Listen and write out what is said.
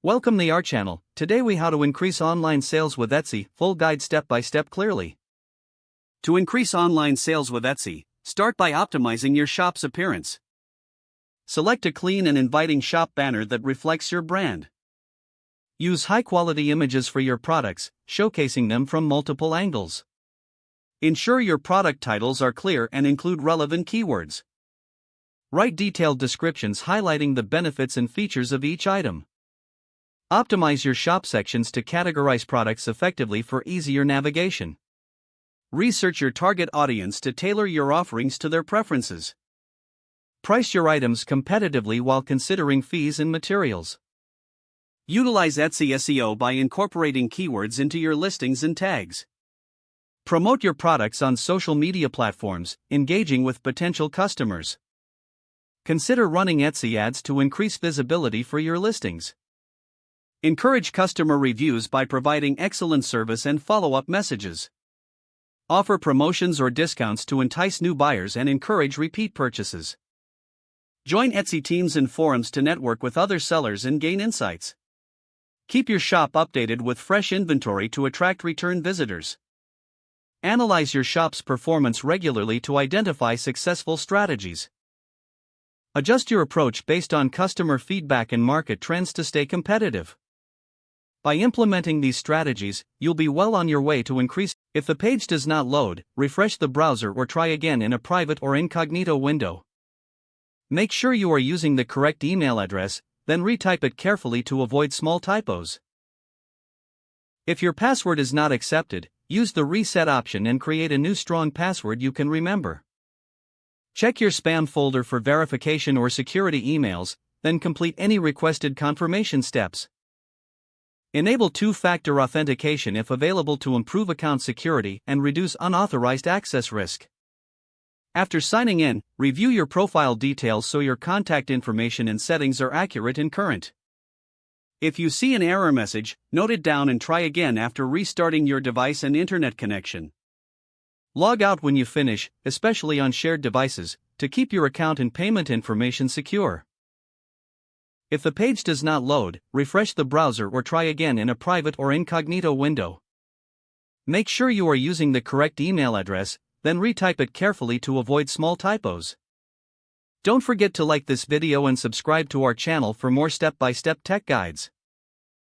Welcome to our channel. Today we how to increase online sales with Etsy, full guide step by step clearly. To increase online sales with Etsy, start by optimizing your shop's appearance. Select a clean and inviting shop banner that reflects your brand. Use high-quality images for your products, showcasing them from multiple angles. Ensure your product titles are clear and include relevant keywords. Write detailed descriptions highlighting the benefits and features of each item. Optimize your shop sections to categorize products effectively for easier navigation. Research your target audience to tailor your offerings to their preferences. Price your items competitively while considering fees and materials. Utilize Etsy SEO by incorporating keywords into your listings and tags. Promote your products on social media platforms, engaging with potential customers. Consider running Etsy ads to increase visibility for your listings. Encourage customer reviews by providing excellent service and follow-up messages. Offer promotions or discounts to entice new buyers and encourage repeat purchases. Join Etsy teams and forums to network with other sellers and gain insights. Keep your shop updated with fresh inventory to attract return visitors. Analyze your shop's performance regularly to identify successful strategies. Adjust your approach based on customer feedback and market trends to stay competitive. By implementing these strategies, you'll be well on your way to increase. If the page does not load, refresh the browser or try again in a private or incognito window. Make sure you are using the correct email address, then retype it carefully to avoid small typos. If your password is not accepted, use the reset option and create a new strong password you can remember. Check your spam folder for verification or security emails, then complete any requested confirmation steps. Enable two-factor authentication if available to improve account security and reduce unauthorized access risk. After signing in, review your profile details so your contact information and settings are accurate and current. If you see an error message, note it down and try again after restarting your device and internet connection. Log out when you finish, especially on shared devices, to keep your account and payment information secure. If the page does not load, refresh the browser or try again in a private or incognito window. Make sure you are using the correct email address, then retype it carefully to avoid small typos. Don't forget to like this video and subscribe to our channel for more step-by-step tech guides.